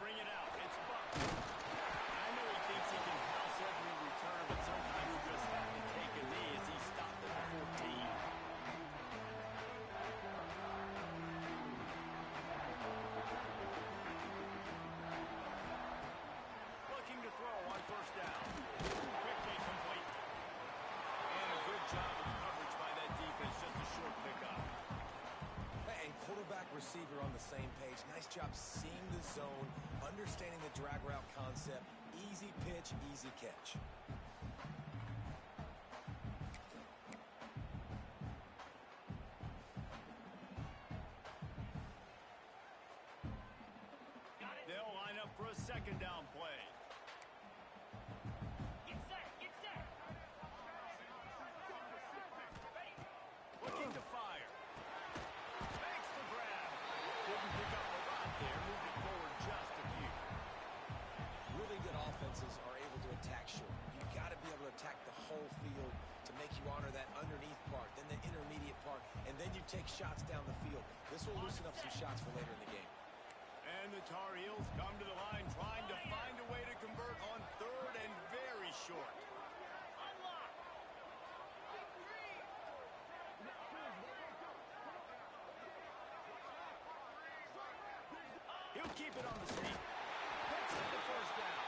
bring it out. It's Buck. I know he thinks he can house every return, but sometimes you just have to take a knee as he stopped at the 14. Looking to throw on first down. Quickly complete. And a good job of coverage by that defense. Just a short pickup. And quarterback, receiver on the same page. Nice job seeing the zone, understanding the drag route concept. Easy pitch, easy catch. They'll line up for a second down play. Get set, get set. Looking to fire. Makes the grab. Didn't pick up a lot there, moving forward just a few. Really good offenses are able to attack short. You've got to be able to attack the whole field to make you honor that underneath part, then the intermediate part, and then you take shots down the field. This will loosen up some shots for later in the game. And the Tar Heels come to the line trying to find a way to convert on third and very short. He'll keep it on the sneak. Picks up the first down.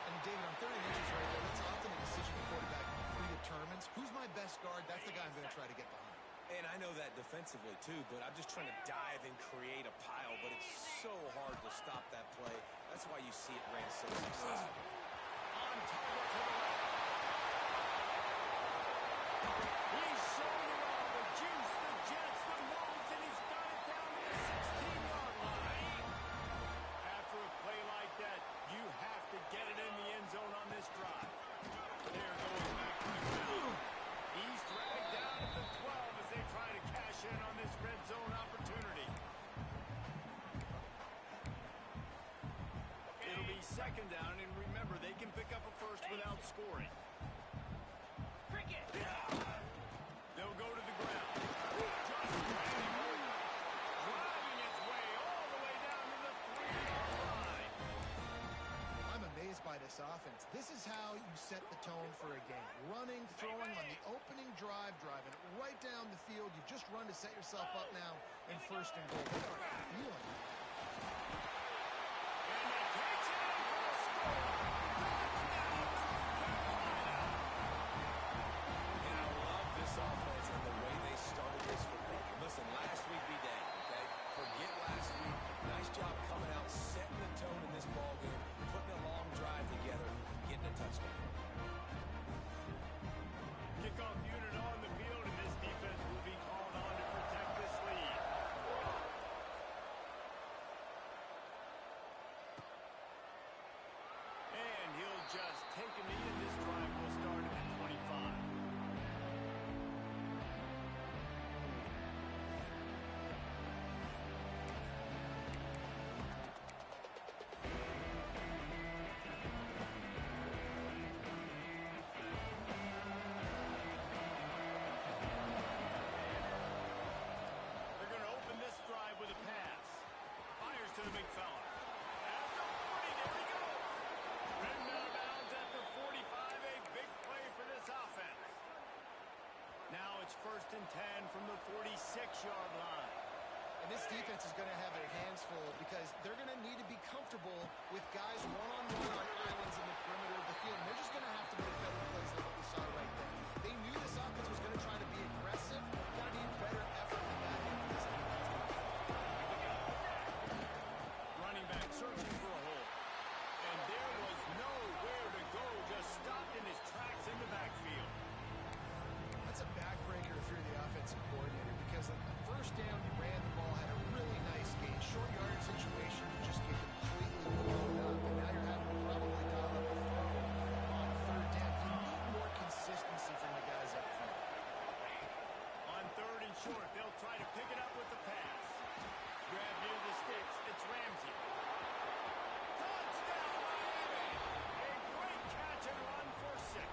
And David, on 30 inches right there, that's often a decision the quarterback predetermines. Who's my best guard? That's the guy I'm going to try to get behind. And I know that defensively, too, but I'm just trying to dive and create a pile, but it's so hard to stop that play. That's why you see it ran so successful. On target to the left. He's showing it all, the juice, the jets, the moves, and he's got it down to the 16-yard line. After a play like that, you have to get it in the end zone on this drive. They're going back to the ground. He's dragged down at the 12 as they try to cash in on this red zone opportunity. It'll be second down, and remember, they can pick up a first without scoring. Cricket. They'll go to the ground. Just driving his way all the way down to the 3-yard line. I'm amazed by this offense. This is how you set the tone for a game. Running, throwing on the opening drive, driving right down the field. You just run to set yourself up now in first and goal. They are feeling it. And he takes it in for a score. Touchdown, North Carolina. And I love this offense and the way they started this football. Listen, last week be dang, okay? Forget last week. Nice job coming out, setting the tone in this ball game, putting a long drive together, getting a touchdown. Kickoff unit on the field, and this defense will be called on to protect this lead. And he'll just take a knee, and this drive will start at the 25. With a pass. Fires to the big fella. At the 40, there he goes. Ridden out of bounds at the 45, a big play for this offense. Now it's first and 10 from the 46-yard line. And this defense is going to have their hands full because they're going to need to be comfortable with guys one-on-one on islands in the perimeter of the field. And they're just going to have to make better plays than what we saw right there. They knew this offense was going to try to be aggressive. Got to need better effort in the back end for this defense. Running back searching for a hole. And there was nowhere to go, just stopped in his tracks in the backfield. That's a backbreaker if you're the offensive coordinator because the first down you ran the ball, had a really nice gain. Short yardage situation, you just get completely blown up. And now you're having to probably dial up a throw on third down. You need more consistency from the guys up front. On third and short, they'll try to pick it up with the pass. Grab near the sticks. It's Ramsey. Touchdown, Miami! A great catch and run for 6.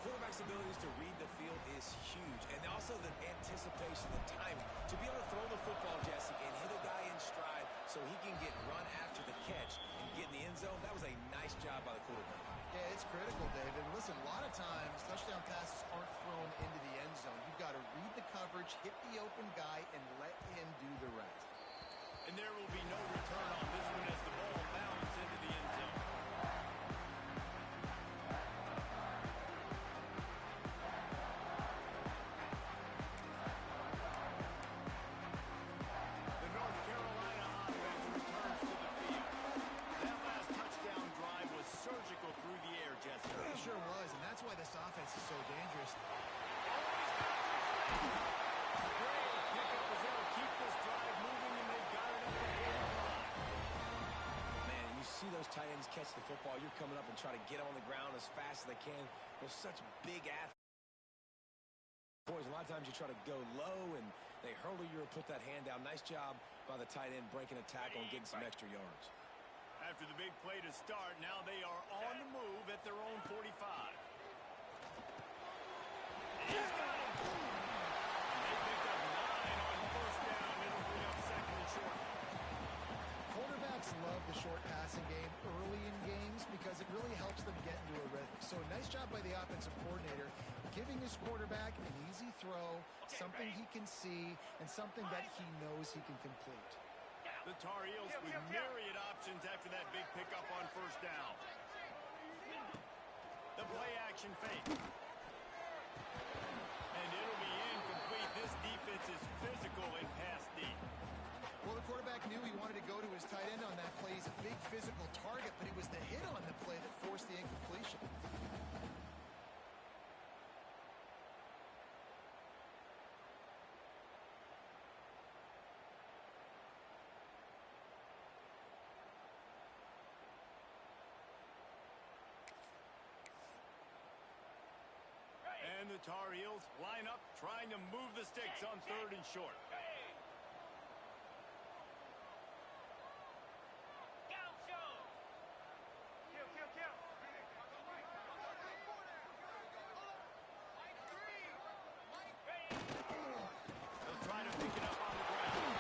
Quarterback's abilities to read the field is huge, and also the anticipation, the timing. To be able to throw the football, Jesse, and hit a guy in stride so he can get run after the catch and get in the end zone. That was a nice job by the quarterback. Yeah, it's critical, David. Listen, a lot of times touchdown passes aren't thrown into the end zone. You've got to read the coverage, hit the open guy, and let him do the rest. And there will be no return on this one as the ball bounces into the end zone. The North Carolina offense returns to the field. That last touchdown drive was surgical through the air, Jesse. It sure was, and that's why this offense is so dangerous. See those tight ends catch the football, you're coming up and try to get on the ground as fast as they can. They're such big athletes. Boys, a lot of times you try to go low and they hurdle you or put that hand down. Nice job by the tight end breaking a tackle and getting some extra yards. After the big play to start, now they are on the move at their own 45. And he's got him. And they picked up 9 on first down. It'll bring up second and short. Quarterbacks love the short passing game early in games because it really helps them get into a rhythm. So nice job by the offensive coordinator giving his quarterback an easy throw, something he can see, and something that he knows he can complete. The Tar Heels with myriad options after that big pickup on first down. The play action fake. And it'll be incomplete. This defense is physical and pass deep. Well, the quarterback knew he wanted to go to his tight end on that play. He's a big physical target, but it was the hit on the play that forced the incompletion. And the Tar Heels line up, trying to move the sticks on third and short. They'll try to pick it up on the ground.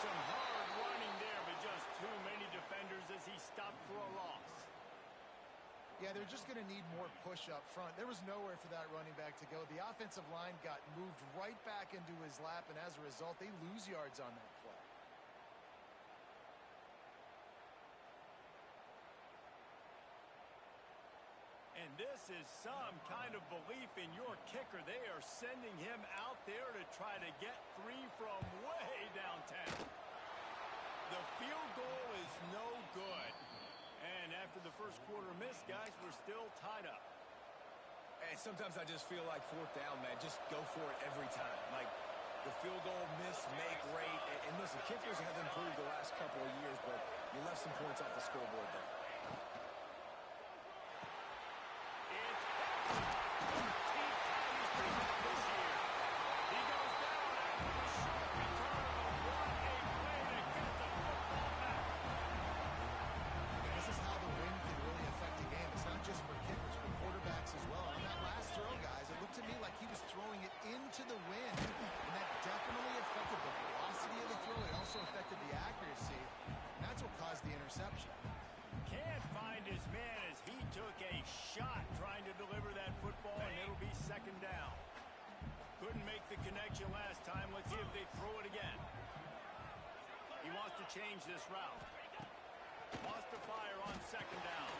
Some hard running there, but just too many defenders as he stopped for a loss. Yeah, they're just going to need more push up front. There was nowhere for that running back to go. The offensive line got moved right back into his lap, and as a result, they lose yards on that play. And this is some kind of belief in your kicker. They are sending him out there to try to get 3 from way downtown. The field goal is no good. And after the first quarter miss, guys, we're still tied up. And sometimes I just feel like fourth down, man. Just go for it every time. Like the field goal miss, make rate. And listen, kickers have improved the last couple of years, but you left some points off the scoreboard there. Into the wind, and that definitely affected the velocity of the throw. It also affected the accuracy, and that's what caused the interception. Can't find his man as he took a shot trying to deliver that football, and it'll be second down. Couldn't make the connection last time. Let's see if they throw it again. He wants to change this route. Wants to fire on second down.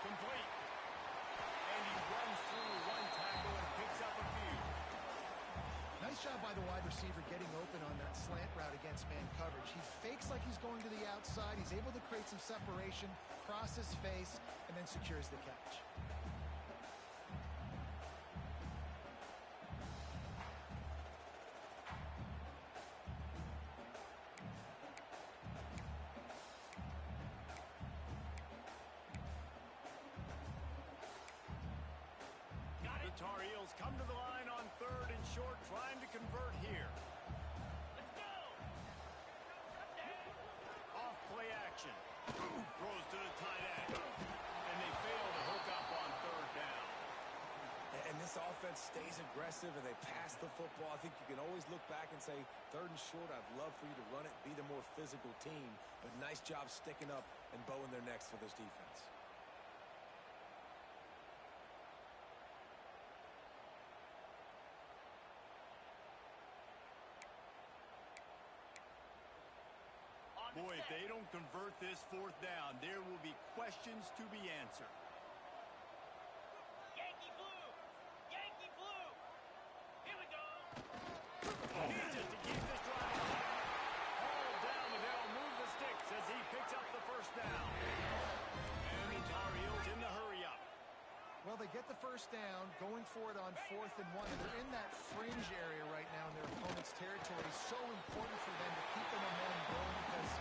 Complete. And he runs through one tackle and picks up a few. Nice job by the wide receiver getting open on that slant route against man coverage. He fakes like he's going to the outside. He's able to create some separation, cross his face, and then secures the catch. The Tar Heels come to the line on third and short, trying to convert here. Let's go! Off play action. Throws to the tight end. And they fail to hook up on third down. And this offense defense stays aggressive and they pass the football, I think you can always look back and say, 3rd and short, I'd love for you to run it, be the more physical team. But nice job sticking up and bowing their necks for this defense. Boy, if they don't convert this 4th down, there will be questions to be answered. Yankee blue! Yankee blue! Here we go! Needs it to keep this drive alive. Hauled down, but they'll move the sticks as he picks up the 1st down. And the Tar Heels in the hurry-up. Well, they get the 1st down, going for it on 4th and 1, and they're in that fringe area right now in their opponent's territory. So important for them to keep the momentum going because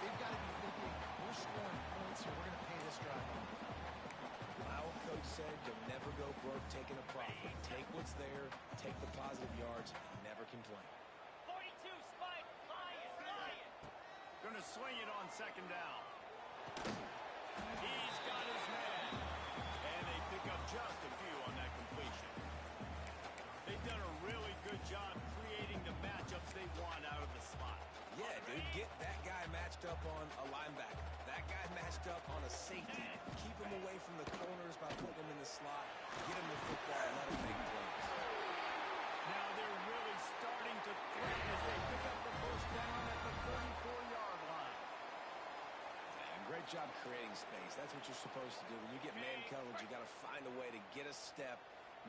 they've got to be thinking, we're scoring points here, we're going to pay this drive off. My old coach said you'll never go broke taking a profit. Take what's there, take the positive yards, and never complain. 42 spike! Lion! Gonna swing it on 2nd down. He's got his man. And they pick up just a few on that completion. They've done a really good job creating the matchups they want out of the slot. Yeah, dude, get that guy matched up on a linebacker. That guy matched up on a safety. Keep him away from the corners by putting him in the slot. Get him the football and let him make plays. Now they're really starting to threaten as they pick up the 1st down at the 34-yard line. And great job creating space. That's what you're supposed to do. When you get man coverage, you got to find a way to get a step,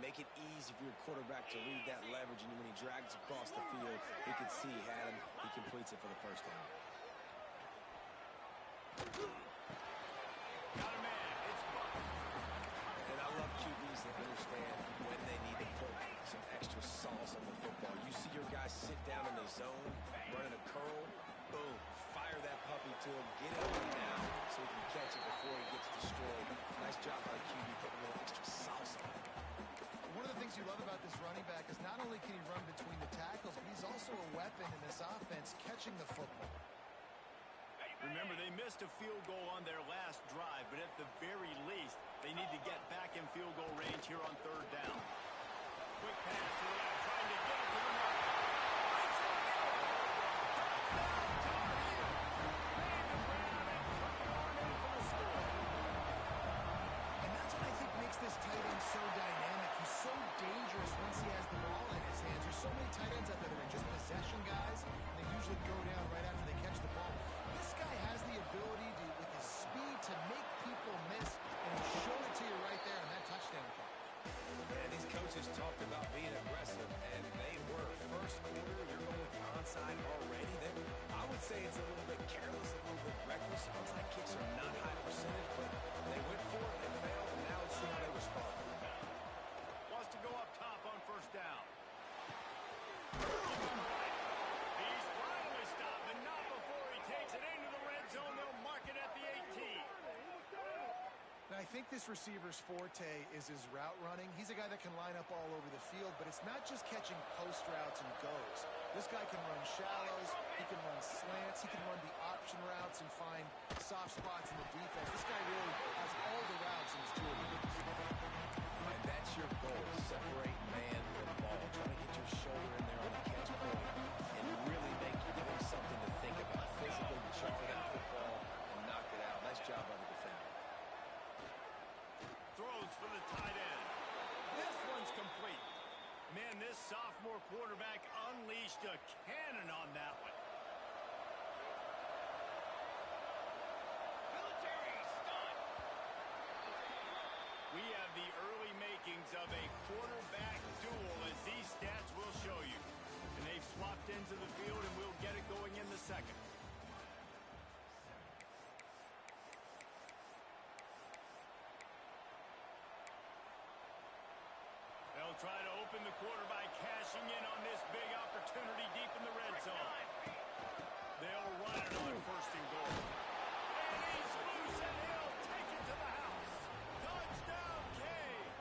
make it easy for your quarterback to read that leverage, and when he drags across the field, he can see he had him. He completes it for the 1st down. Got a man. It's Buck. And I love QBs that understand when they need to put some extra sauce on the football. You see your guys sit down in the zone, running a curl, boom, fire that puppy to him, get it over now so he can catch it before he gets destroyed. Nice job by the QB putting a little extra sauce on it. One of the things you love about this running back is not only can he run between the tackles, but he's also a weapon in this offense catching the football. Remember, they missed a field goal on their last drive, but at the very least, they need to get back in field goal range here on 3rd down. Quick pass to the left, trying to get it to the mark. Touchdown, Tar Heels. Made the grab and took it on in for the score. And that's what I think makes this tight end so dynamic. He's so dangerous once he has the ball in his hands. There's so many tight ends out there that are just possession guys, and they usually go down right after they catch the ball. This guy has the ability to, with his speed, to make people miss, and he showed it to you right there on that touchdown call. And these coaches talked about being aggressive, and they were. 1st quarter, you're going with the onside already. Then I would say it's a little bit careless, a little bit reckless. Onside kicks are not high percentage, but they went for it, they failed, and now let's see how they respond. Wants to go up top on 1st down. He's finally stopped, but not before he takes it into the red zone. They'll mark it at the 18. Now, I think this receiver's forte is his route running. He's a guy that can line up all over the field, but it's not just catching post routes and goes. This guy can run shallows, he can run slants, he can run the option routes and find soft spots in the defense. This guy really has all the routes in his tool. And that's your goal, separate man from ball. Try to get your shoulder in there on the catch point and really give him something to think about. Physically jar that football and knock it out. Nice job by the defender. Throws for the tight end. This one's complete. Man, this sophomore quarterback unleashed a cannon on that one. Military stunt! We have the early makings of a quarterback duel, as these stats will show you. And they've swapped into the field, and we'll get it going in the 2nd. They'll try to open the quarter by cashing in on this big opportunity deep in the red zone. They'll run it on 1st and goal. And he's loose, and he'll take it to the house. Touchdown, Canes!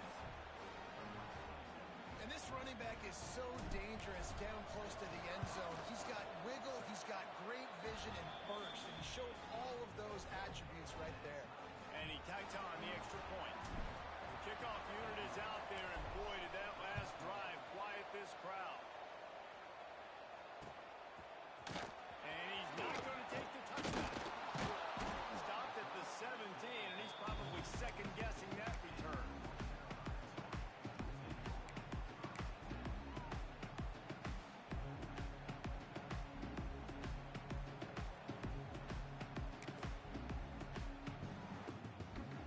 And this running back is so dangerous down close to the end zone. He's got wiggle, he's got great vision and burst, and he showed all of those attributes right there. And he tacks on the extra point. The kickoff unit is out there, and boy, did that last this crowd. And he's not going to take the touchdown. Stopped at the 17, and he's probably second-guessing that return.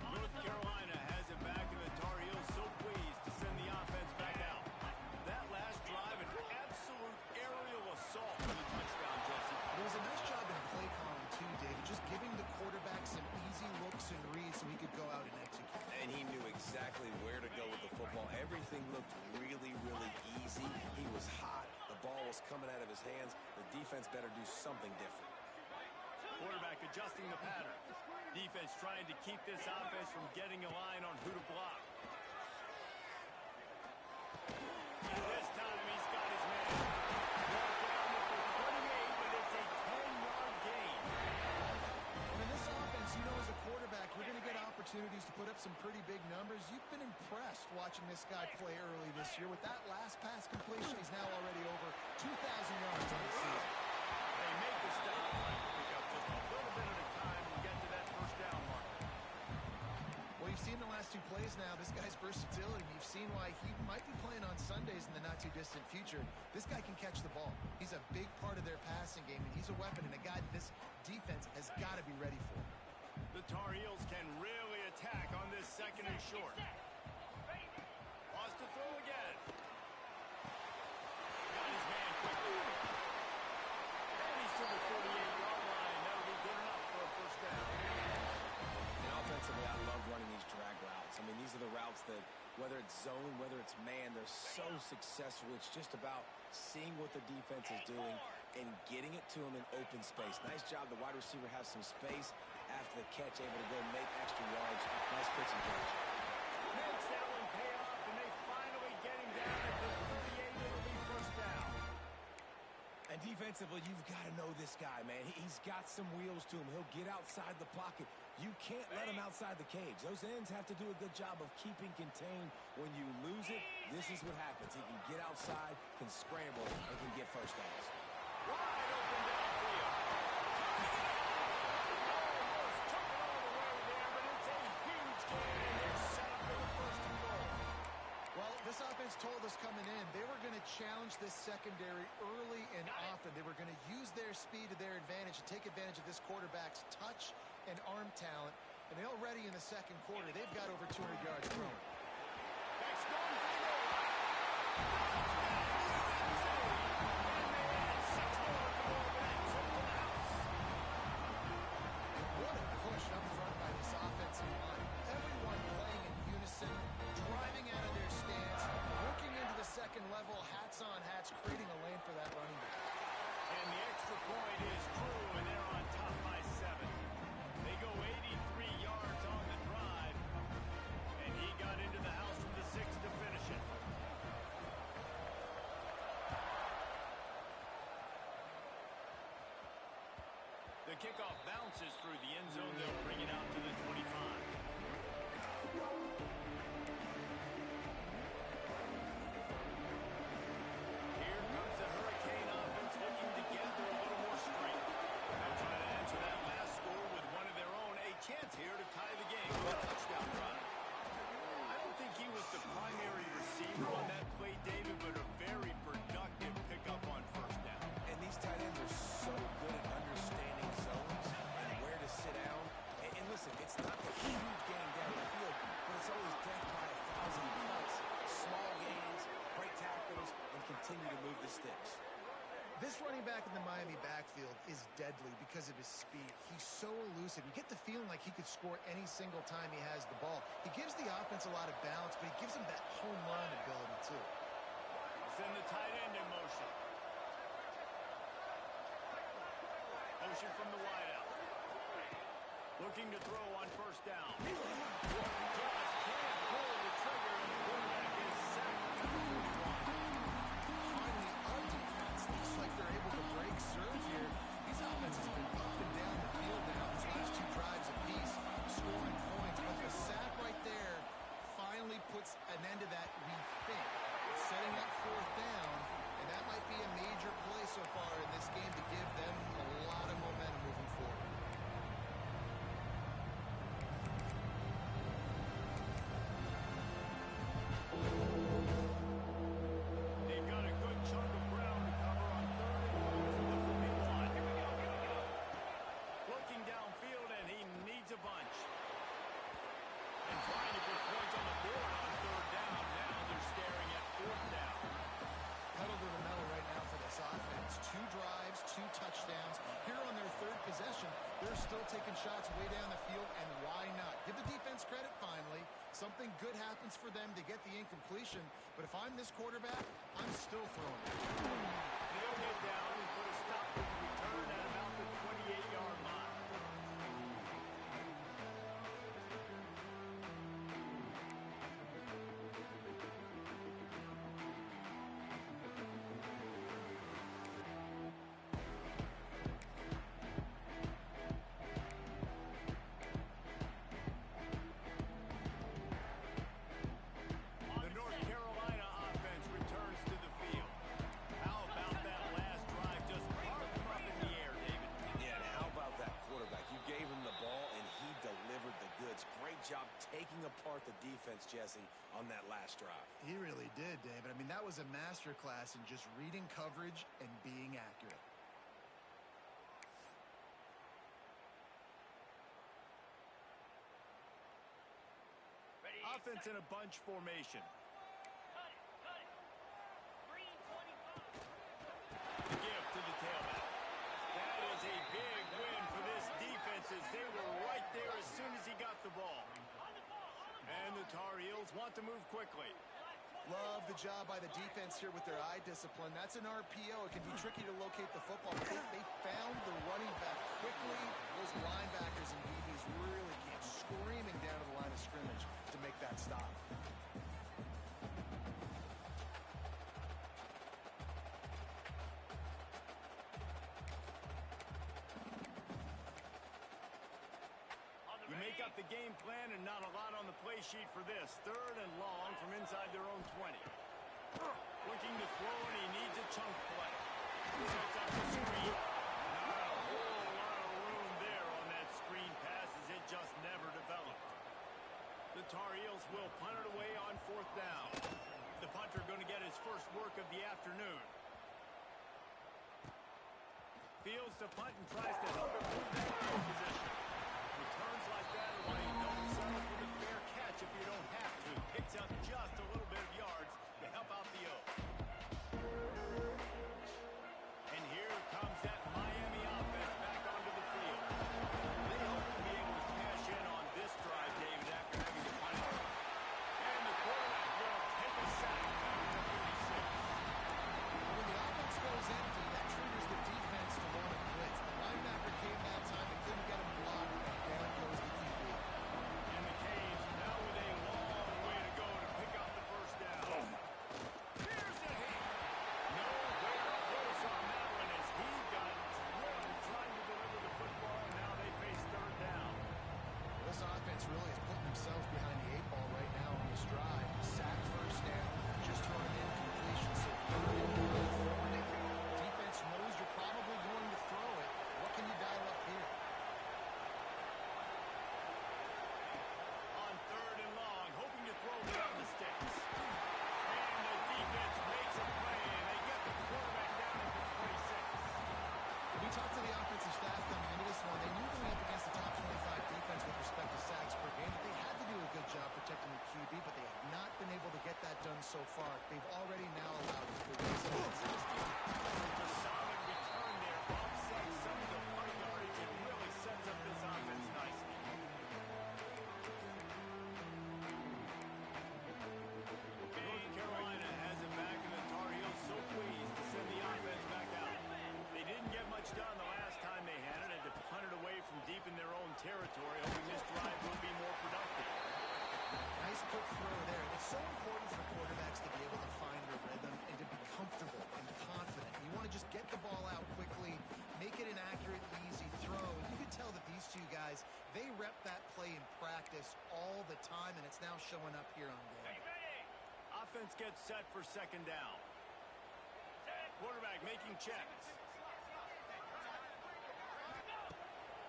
North Carolina has it back, and the Tar Heels so pleased to send the offense back out. That last drive, an absolute aerial assault for the touchdown, Jesse. It was a nice job in play calling, too, David, just giving the quarterback some easy looks and reads so he could go out and execute. And he knew exactly where to go with the football. Everything looked really, really easy. He was hot. The ball was coming out of his hands. The defense better do something different. Quarterback adjusting the pattern. Defense trying to keep this offense from getting a line on who to block. This time he's got his man. Brought down at the 28, but it's a 10-yard gain. And in this offense, you know, as a quarterback, you're going to get opportunities to put up some pretty big numbers. You've been impressed watching this guy play early this year. With that last pass completion, he's now already over 2,000 yards on the season. They make the stop, trying to pick up just a little bit at a time and get to that first down mark. Well, you've seen the last two plays now. This guy's versatility. You've seen why he might be playing on Sundays in the not-too-distant future. This guy can catch the ball. He's a big part of their passing game, and he's a weapon and a guy that this defense has got to be ready for. The Tar Heels can really attack on this second and short. Wants to throw again. Got his man quickly. And he's to the 48-yard line. That'll be good enough for a first down. And offensively, I love running these drag routes. I mean, these are the routes that, whether it's zone, whether it's man, they're so successful. It's just about seeing what the defense is doing and getting it to them in open space. Nice job. The wide receiver has some space after the catch, able to go make extra yards. Nice pitch and catch. Makes that one pay off, and they finally get him down at the 38. It'll be first down. And defensively, you've got to know this guy, man. He's got some wheels to him. He'll get outside the pocket. You can't let him outside the cage. Those ends have to do a good job of keeping contained. When you lose it, this is what happens. He can get outside, can scramble, and can get first downs. Wide open downfield. Almost took it all the way there, but it's a huge gain, and they're set up for the first and goal. Well, this offense told us coming in they were going to challenge this secondary early and often. They were going to use their speed to their advantage and take advantage of this quarterback's touch and arm talent. And already in the second quarter, they've got over 200 yards thrown. That's going for the goal line. And they add 6 more to go over that triple house. What a push up front by this offensive line. Everyone playing in unison, driving out of their stance, working into the second level, hats on hats, creating a lane for that running back. And the extra point is true, and they're on top by 7. They go 83 yards on the drive, and he got into the house from the 6 to finish it. The kickoff bounces through the end zone. They'll bring it out to the 25. Here comes the Hurricane offense looking to gather a little more strength. They'll try to answer that last score with one of their own. A chance here to tie the game with a touchdown drive. I don't think he was the primary receiver on that play, David, but a very productive pickup on first down. And these tight ends are so good at understanding zones and where to sit down. And listen, it's not the huge gain down the field, but it's always death by 1,000 cuts, small gains, break tackles, and continue to move the sticks. This running back in the Miami backfield is deadly because of his speed. He's so elusive. You get the feeling like he could score any single time he has the ball. He gives the offense a lot of balance, but he gives them that home run ability, too. Send the tight end in motion. Motion from the wideout. Looking to throw on first down. Just can't pull the trigger, and the quarterback is sacked to the 41. Finally, our defense looks like they're able to break serve here. These offenses have been up and down the field now these last 2 drives apiece, scoring points. But the sack right there finally puts an end to that, we think. Setting up fourth down, points, 2 drives, 2 touchdowns. Here on their third possession, they're still taking shots way down the field, and why not? Give the defense credit finally. Something good happens for them to get the incompletion, but if I'm this quarterback, I'm still throwing it. They'll get down and put a stop to the return at about the 28-yard line. The North Carolina offense returns to the field. How about that last drive? Just parked them up in the air, David. Yeah, and how about that quarterback? You gave him the ball, and he delivered the goods. Great job taking apart the defense, Jesse, on that last drive. He really did, David. I mean, that was a masterclass in just reading coverage and being accurate. Ready? Offense in a bunch formation. Cut it, cut it. Green 25. The give to the tailback. That is a big win for this defense as they were right there as soon as he got the ball. And the Tar Heels want to move quickly. Love the job by the defense here with their eye discipline. That's an RPO. It can be tricky to locate the football. They found the running back quickly. Those linebackers and DBs really came screaming down to the line of scrimmage to make that stop. You make up the game plan and not a lot on the play sheet for this. 3rd and long from inside their own 20. Looking to throw, and he needs a chunk play. Sets up the screen. Not a whole lot of room there on that screen pass as it just never developed. The Tar Heels will punt it away on 4th down. The punter going to get his first work of the afternoon. Fields to punt and tries to help him move that field position. Returns like that are why you don't settle for the fair catch if you don't have to. Picks up just a little bit of yards to help out the O. And here comes that Miami offense back onto the field. They hope to be able to cash in on this drive, David, after having to punt it. And the quarterback will take a sack after the 36. When the offense goes empty, that triggers the defense to want to blitz. The linebacker came that time and couldn't get him blocked. Down goes the QB. And the Canes now with a long way to go to pick up the first down. Here's the hit. Nowhere close on that one as he got drilled trying to deliver the football, and now they face 3rd down. This offense really is putting themselves behind the 8 ball right now on this drive. Sack, first down, just throwing in completion. So 3rd and goal for it. Defense knows you're probably going to throw it. What can you dial up here? On 3rd and long, hoping to throw beyond the sticks. And the defense makes a play, and they get the quarterback down at the 26. We talked to the offensive staff coming into this one. They knew going up against the top 25 defense with respect to sacks per game, but they had to do a good job protecting the QB, but they have not been able to get that done so far. They've already now allowed it to win some consistency. The solid return there offsets some of the punt yardage and really sets up this offense nicely. North Carolina has it back, and the Tar Heels so pleased to send the offense back out. They didn't get much done the last time they had it, and to punt it away from deep in their own territory, hoping this drive will be more productive. Nice quick throw there. It's so important for quarterbacks to be able to find their rhythm and to be comfortable and confident. You want to just get the ball out quickly, make it an accurate, easy throw. And you can tell that these two guys, they rep that play in practice all the time, and it's now showing up here on game. Ready? Offense gets set for 2nd down. Set. Quarterback making checks.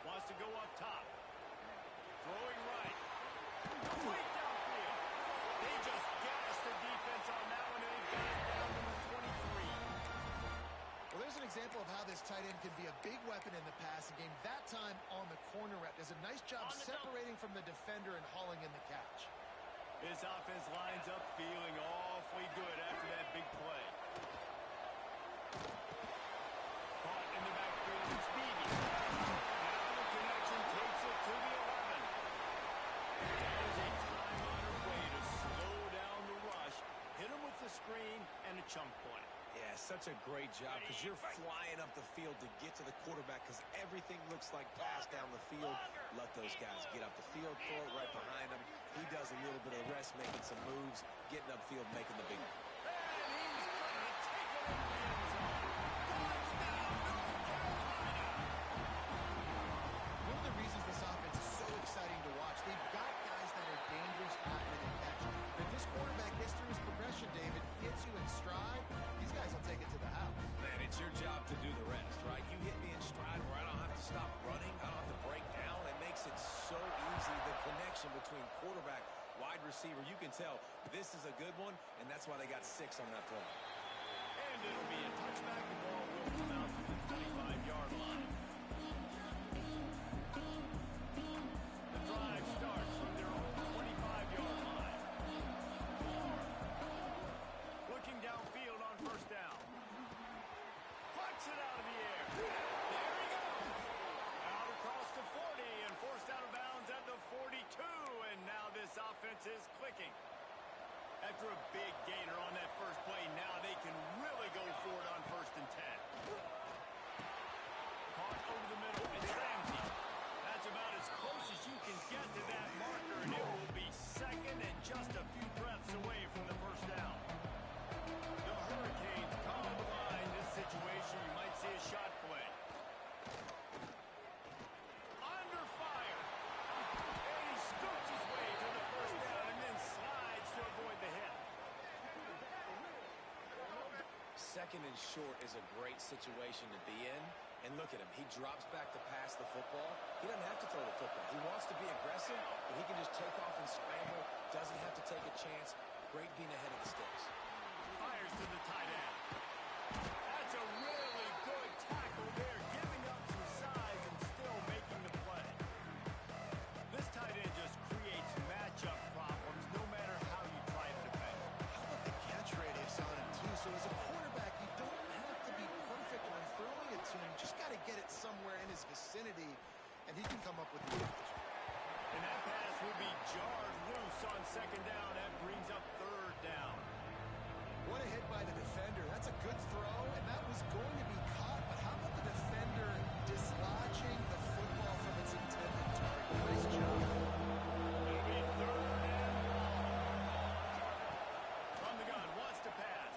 Wants to go up top. Throwing right. Right downfield. They just gassed the defense on that one, and they got it down to the 23. Well, there's an example of how this tight end can be a big weapon in the passing game. That time on the corner route. Does a nice job separating from the defender and hauling in the catch. This offense lines up feeling awfully good after that big play. such a great job because you're flying up the field to get to the quarterback because everything looks like pass down the field. Let those guys get up the field, throw it right behind him. He does a little bit of rest, making some moves, getting upfield, making the big one. One of the reasons this offense is so exciting to watch, they've got guys that are dangerous after the catch. If this quarterback gets through his progression, David, gets you in stride, these guys will take it to the house. Man, it's your job to do the rest, right? You hit me in stride where I don't have to stop running. I don't have to break down. It makes it so easy, the connection between quarterback, wide receiver. You can tell this is a good one, and that's why they got 6 on that play. And it'll be a touchback. The ball will come out to the 25-yard line. The drive starts from their own 25-yard line. Looking downfield on first down. Flex it out of the air. There he goes. Out across the 40 and forced out of bounds at the 42. And now this offense is clicking. After a big gainer on that first play, now they can really go for it on 1st and 10. Caught over the middle. It's Ramsey. That's about as close as you can get to that marker, and it will be second and just a few breaths away from the first down. The Hurricanes come to the line. This situation, you might see a shot play. Under fire. And he scoots his way to the first down and then slides to avoid the hit. Second and short is a great situation to be in. And look at him. He drops back to pass the football. He doesn't have to throw the football. He wants to be aggressive, but he can just take off and scramble. Doesn't have to take a chance. Great being ahead of the sticks. Fires to the tight end. That's a really good tackle there, giving up some size and still making the play. This tight end just creates matchup problems no matter how you try to defend. How about the catch radius on him, too? So as a quarterback, you don't have to be perfect when throwing it to him. Just got to get it somewhere in his vicinity, and he can come up with the edge. And that pass will be jarred loose on second down. That brings up third down. What a hit by the defender. That's a good throw, and that was going to be caught. But how about the defender dislodging the football from its intended target? Nice job. It'll be third and long. From the gun, wants to pass.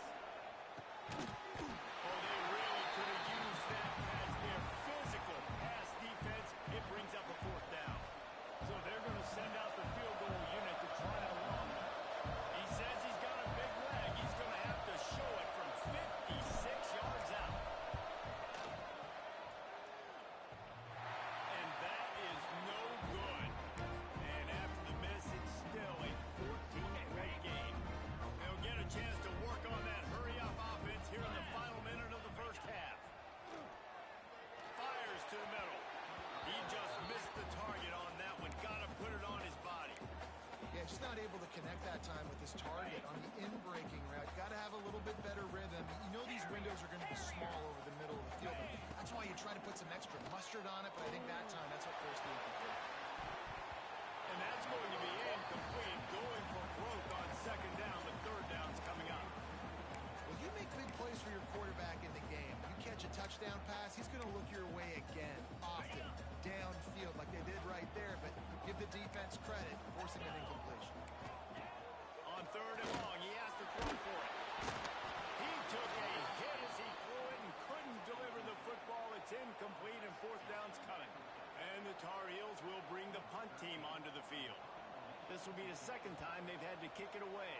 Oh, they really could have used that pass there. Physical pass defense. It brings up a fourth down. So they're going to send out the field goal unit to try it along. He says he's got a big leg. He's going to have to show it from 56 yards out. And that is no good. And after the miss, it's still a 14-point game. They'll get a chance to work on that hurry-up offense here in the final minute of the first half. Fires to the middle. He just missed the target on that one. Got to put it on his body. Yeah, just not able to connect that time with his target on the in-breaking route. Got to have a little bit better rhythm. You know these windows are going to be small over the middle of the field. That's why you try to put some extra mustard on it, but I think that time that's what forced the incomplete. And that's going to be incomplete. Going for broke on second down. The third down's coming up. Well, you make big plays for your quarterback in the game. You catch a touchdown pass, he's going to look your way again, often, downfield like they did right there, but give the defense credit, forcing an incompletion. On third and long, he has to throw for it. He took a hit as he threw it and couldn't deliver the football. It's incomplete and fourth down's coming. And the Tar Heels will bring the punt team onto the field. This will be the second time they've had to kick it away.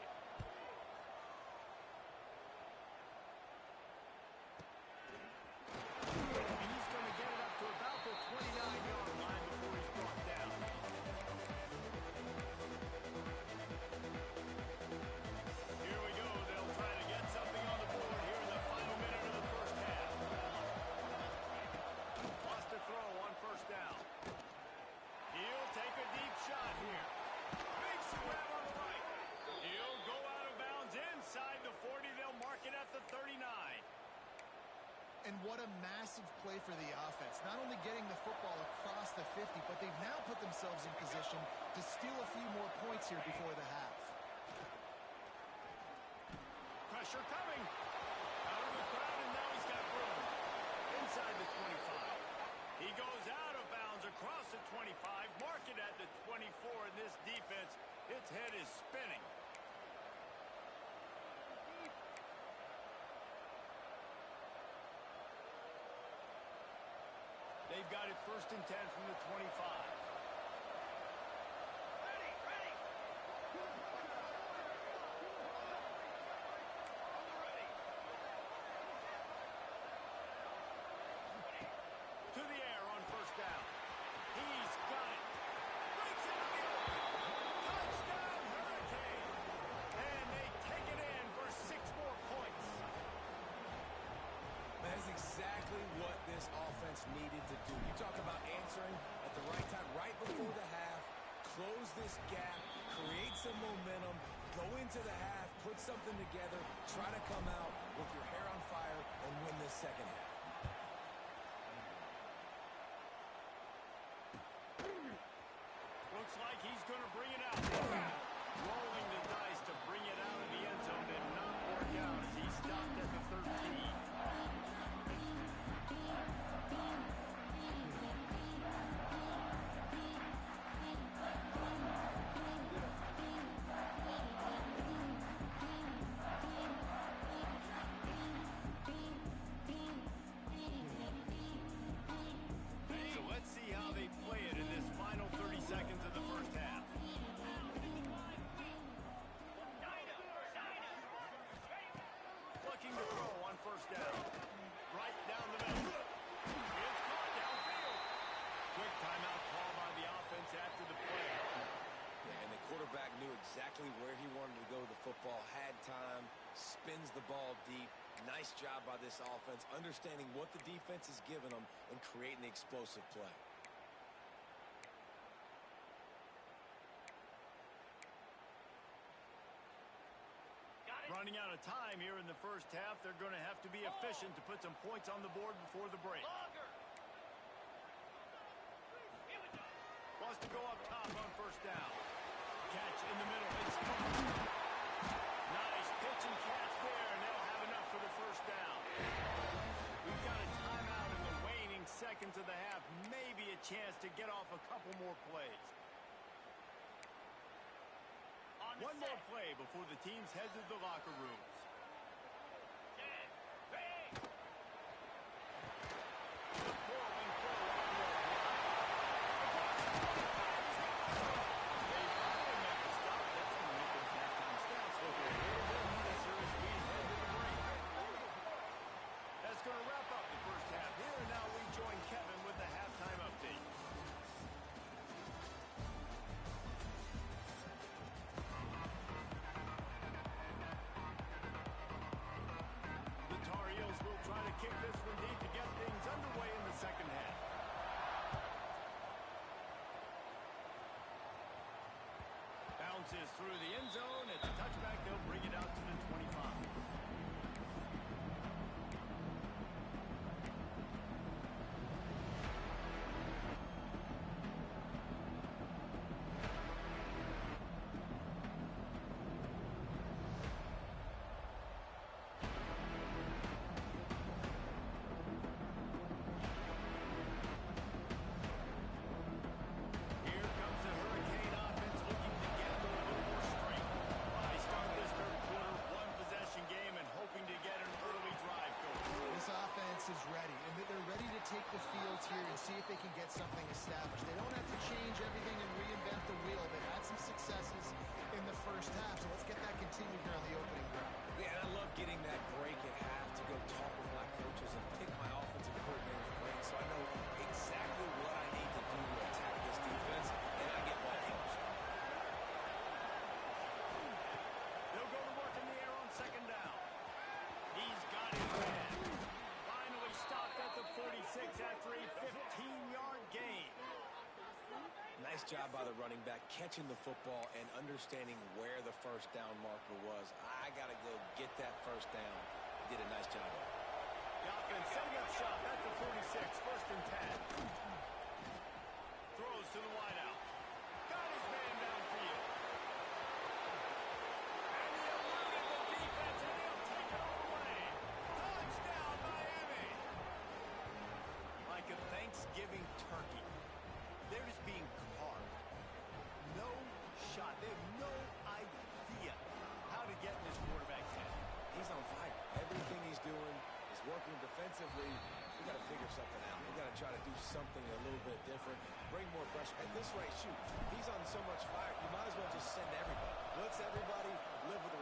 And he's going to get it up to about the 29-yard line before he's brought down. Here we go. They'll try to get something on the board here in the final minute of the first half. Lost to throw on first down. He'll take a deep shot here. Makes the grab on the right. He'll go out of bounds inside the 40. They'll mark it at the 39. And what a massive play for the offense. Not only getting the football across the 50, but they've now put themselves in position to steal a few more points here before the half. Pressure coming. Out of the crowd. inside the 25. He goes out of bounds across the 25, mark it at the 24, and this defense, its head is spinning. They've got it 1st and 10 from the 25. Ready, ready. On the ready. To the air on 1st down. He's got it. Breaks into the open. Touchdown, Hurricane. And they take it in for 6 more points. That is exactly what this offense needed to do. You talk about answering at the right time, right before the half, close this gap, create some momentum, go into the half, put something together, try to come out with your hair on fire and win this second half. Looks like he's going to bring it out. Rolling the dice to bring it out of the end zone did not work out as he stopped at the 13. So let's see how they play it in this final 30 seconds of the first half. Looking to throw on 1st down. Right down the middle. It's caught downfield. Quick timeout call by the offense after the play. Yeah, and the quarterback knew exactly where he wanted to go with the football, had time, spins the ball deep. Nice job by this offense, understanding what the defense is giving them and creating the explosive play. Running out of time here in the first half. They're going to have to be efficient to put some points on the board before the break. Longer. Here we go. Wants to go up top on 1st down. Catch in the middle. It's nice pitch and catch there, and they'll have enough for the 1st down. We've got a timeout in the waning seconds of the half. Maybe a chance to get off a couple more plays. One more play before the teams head to the locker rooms. The Portland throw on the they finally make the stop. That's going to make those halftime stats look a little bit nicer as we head to the break. That's going to wrap up the first half here. And now we join Kevin with the halftime update. Will try to kick this one deep to get things underway in the second half. Bounces through the end zone. It's a touchback. They'll bring it out to the 25. Is ready, and they're ready to take the field here and see if they can get something established. They don't have to change everything and reinvent the wheel. They've had some successes in the first half, so let's get that continued here on the opening drive. Yeah, and I love getting that break at half to go talk with my coaches and pick my offensive coordinator's brain so I know exactly what I need to do to attack this defense, and I get ball first. They'll go to work in the air on 2nd down. He's got his man. Finally stopped at the 46 after a 15-yard gain. Nice job by the running back, catching the football and understanding where the 1st down marker was. I got to go get that 1st down. He did a nice job of it. The offense setting up shop at the 46, 1st and 10. Throws to the wideout. Got his man downfield. And he eluded the defense, and he'll take it all away. Touchdown, Miami. something out. They got to try to do something a little bit different, bring more pressure. At this rate, shoot, he's